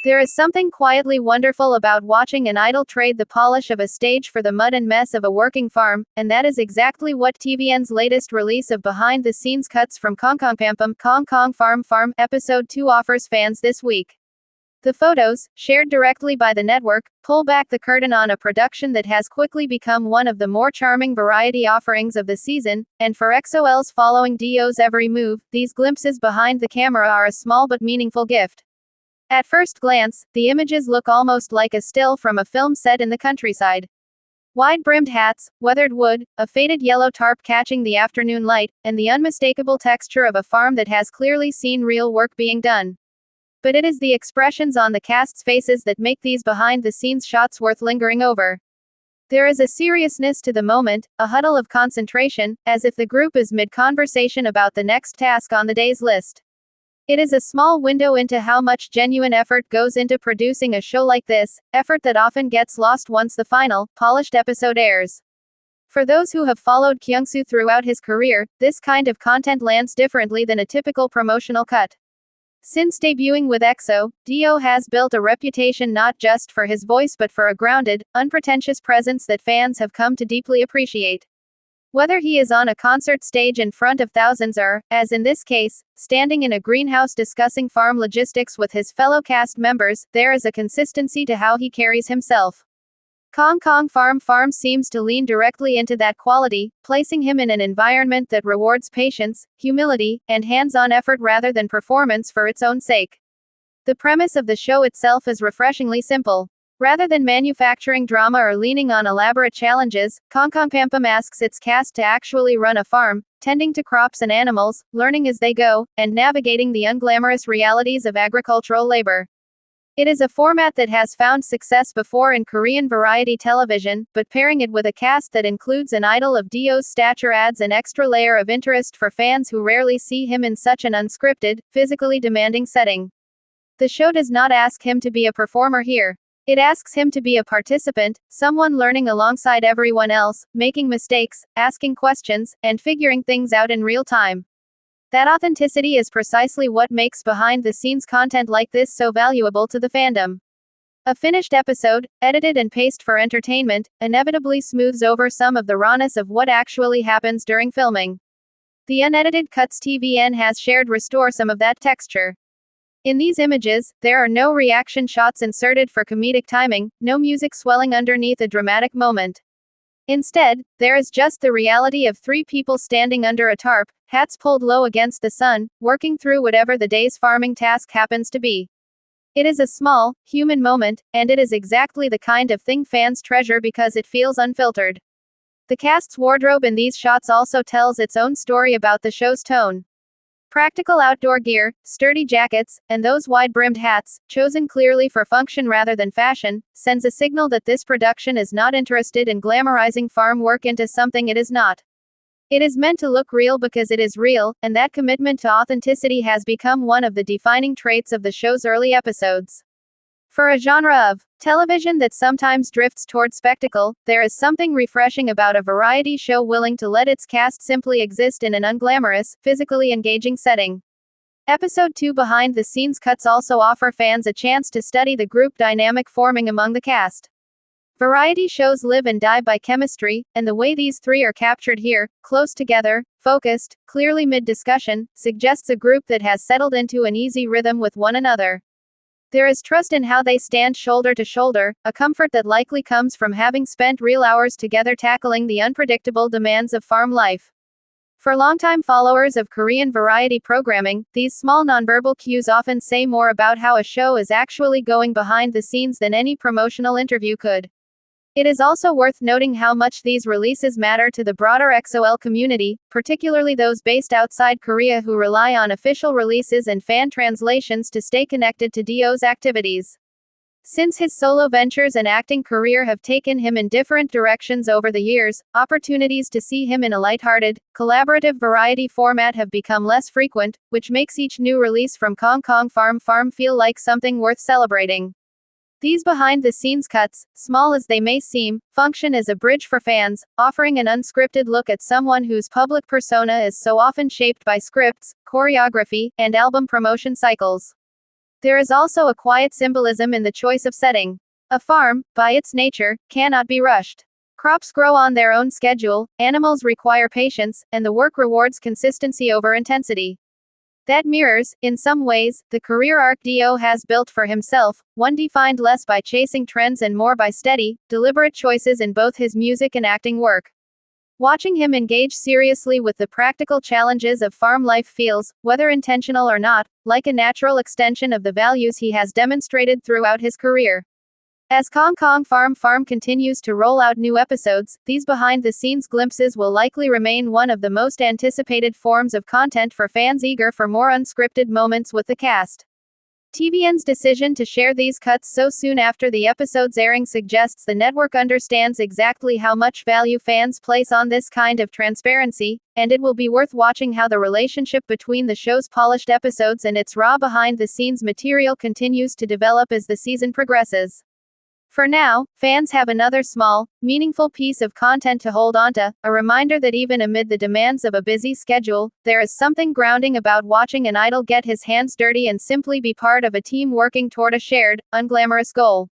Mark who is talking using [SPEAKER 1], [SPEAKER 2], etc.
[SPEAKER 1] There is something quietly wonderful about watching an idol trade the polish of a stage for the mud and mess of a working farm, and that is exactly what TVN's latest release of behind-the-scenes cuts from 콩콩팜팜 Episode 2 offers fans this week. The photos, shared directly by the network, pull back the curtain on a production that has quickly become one of the more charming variety offerings of the season, and for EXO-Ls following Dio's every move, these glimpses behind the camera are a small but meaningful gift. At first glance, the images look almost like a still from a film set in the countryside. Wide-brimmed hats, weathered wood, a faded yellow tarp catching the afternoon light, and the unmistakable texture of a farm that has clearly seen real work being done. But it is the expressions on the cast's faces that make these behind-the-scenes shots worth lingering over. There is a seriousness to the moment, a huddle of concentration, as if the group is mid-conversation about the next task on the day's list. It is a small window into how much genuine effort goes into producing a show like this, effort that often gets lost once the final, polished episode airs. For those who have followed Kyungsoo throughout his career, this kind of content lands differently than a typical promotional cut. Since debuting with EXO, Dio has built a reputation not just for his voice but for a grounded, unpretentious presence that fans have come to deeply appreciate. Whether he is on a concert stage in front of thousands or, as in this case, standing in a greenhouse discussing farm logistics with his fellow cast members, there is a consistency to how he carries himself. 콩콩팜팜 seems to lean directly into that quality, placing him in an environment that rewards patience, humility, and hands-on effort rather than performance for its own sake. The premise of the show itself is refreshingly simple. Rather than manufacturing drama or leaning on elaborate challenges, 콩콩팜팜 asks its cast to actually run a farm, tending to crops and animals, learning as they go, and navigating the unglamorous realities of agricultural labor. It is a format that has found success before in Korean variety television, but pairing it with a cast that includes an idol of Dio's stature adds an extra layer of interest for fans who rarely see him in such an unscripted, physically demanding setting. The show does not ask him to be a performer here. It asks him to be a participant, someone learning alongside everyone else, making mistakes, asking questions, and figuring things out in real time. That authenticity is precisely what makes behind-the-scenes content like this so valuable to the fandom. A finished episode, edited and paced for entertainment, inevitably smooths over some of the rawness of what actually happens during filming. The unedited cuts TVN has shared restore some of that texture. In these images, there are no reaction shots inserted for comedic timing, no music swelling underneath a dramatic moment. Instead, there is just the reality of three people standing under a tarp, hats pulled low against the sun, working through whatever the day's farming task happens to be. It is a small, human moment, and it is exactly the kind of thing fans treasure because it feels unfiltered. The cast's wardrobe in these shots also tells its own story about the show's tone. Practical outdoor gear, sturdy jackets, and those wide-brimmed hats, chosen clearly for function rather than fashion, sends a signal that this production is not interested in glamorizing farm work into something it is not. It is meant to look real because it is real, and that commitment to authenticity has become one of the defining traits of the show's early episodes. For a genre of television that sometimes drifts toward spectacle, there is something refreshing about a variety show willing to let its cast simply exist in an unglamorous, physically engaging setting. Episode 2 behind-the-scenes cuts also offer fans a chance to study the group dynamic forming among the cast. Variety shows live and die by chemistry, and the way these three are captured here, close together, focused, clearly mid-discussion, suggests a group that has settled into an easy rhythm with one another. There is trust in how they stand shoulder to shoulder, a comfort that likely comes from having spent real hours together tackling the unpredictable demands of farm life. For longtime followers of Korean variety programming, these small nonverbal cues often say more about how a show is actually going behind the scenes than any promotional interview could. It is also worth noting how much these releases matter to the broader EXO-L community, particularly those based outside Korea who rely on official releases and fan translations to stay connected to Dio's activities. Since his solo ventures and acting career have taken him in different directions over the years, opportunities to see him in a lighthearted, collaborative variety format have become less frequent, which makes each new release from 콩콩팜팜 feel like something worth celebrating. These behind-the-scenes cuts, small as they may seem, function as a bridge for fans, offering an unscripted look at someone whose public persona is so often shaped by scripts, choreography, and album promotion cycles. There is also a quiet symbolism in the choice of setting. A farm, by its nature, cannot be rushed. Crops grow on their own schedule, animals require patience, and the work rewards consistency over intensity. That mirrors, in some ways, the career arc Do has built for himself, one defined less by chasing trends and more by steady, deliberate choices in both his music and acting work. Watching him engage seriously with the practical challenges of farm life feels, whether intentional or not, like a natural extension of the values he has demonstrated throughout his career. As 콩콩팜팜 continues to roll out new episodes, these behind-the-scenes glimpses will likely remain one of the most anticipated forms of content for fans eager for more unscripted moments with the cast. TVN's decision to share these cuts so soon after the episode's airing suggests the network understands exactly how much value fans place on this kind of transparency, and it will be worth watching how the relationship between the show's polished episodes and its raw behind-the-scenes material continues to develop as the season progresses. For now, fans have another small, meaningful piece of content to hold onto, a reminder that even amid the demands of a busy schedule, there is something grounding about watching an idol get his hands dirty and simply be part of a team working toward a shared, unglamorous goal.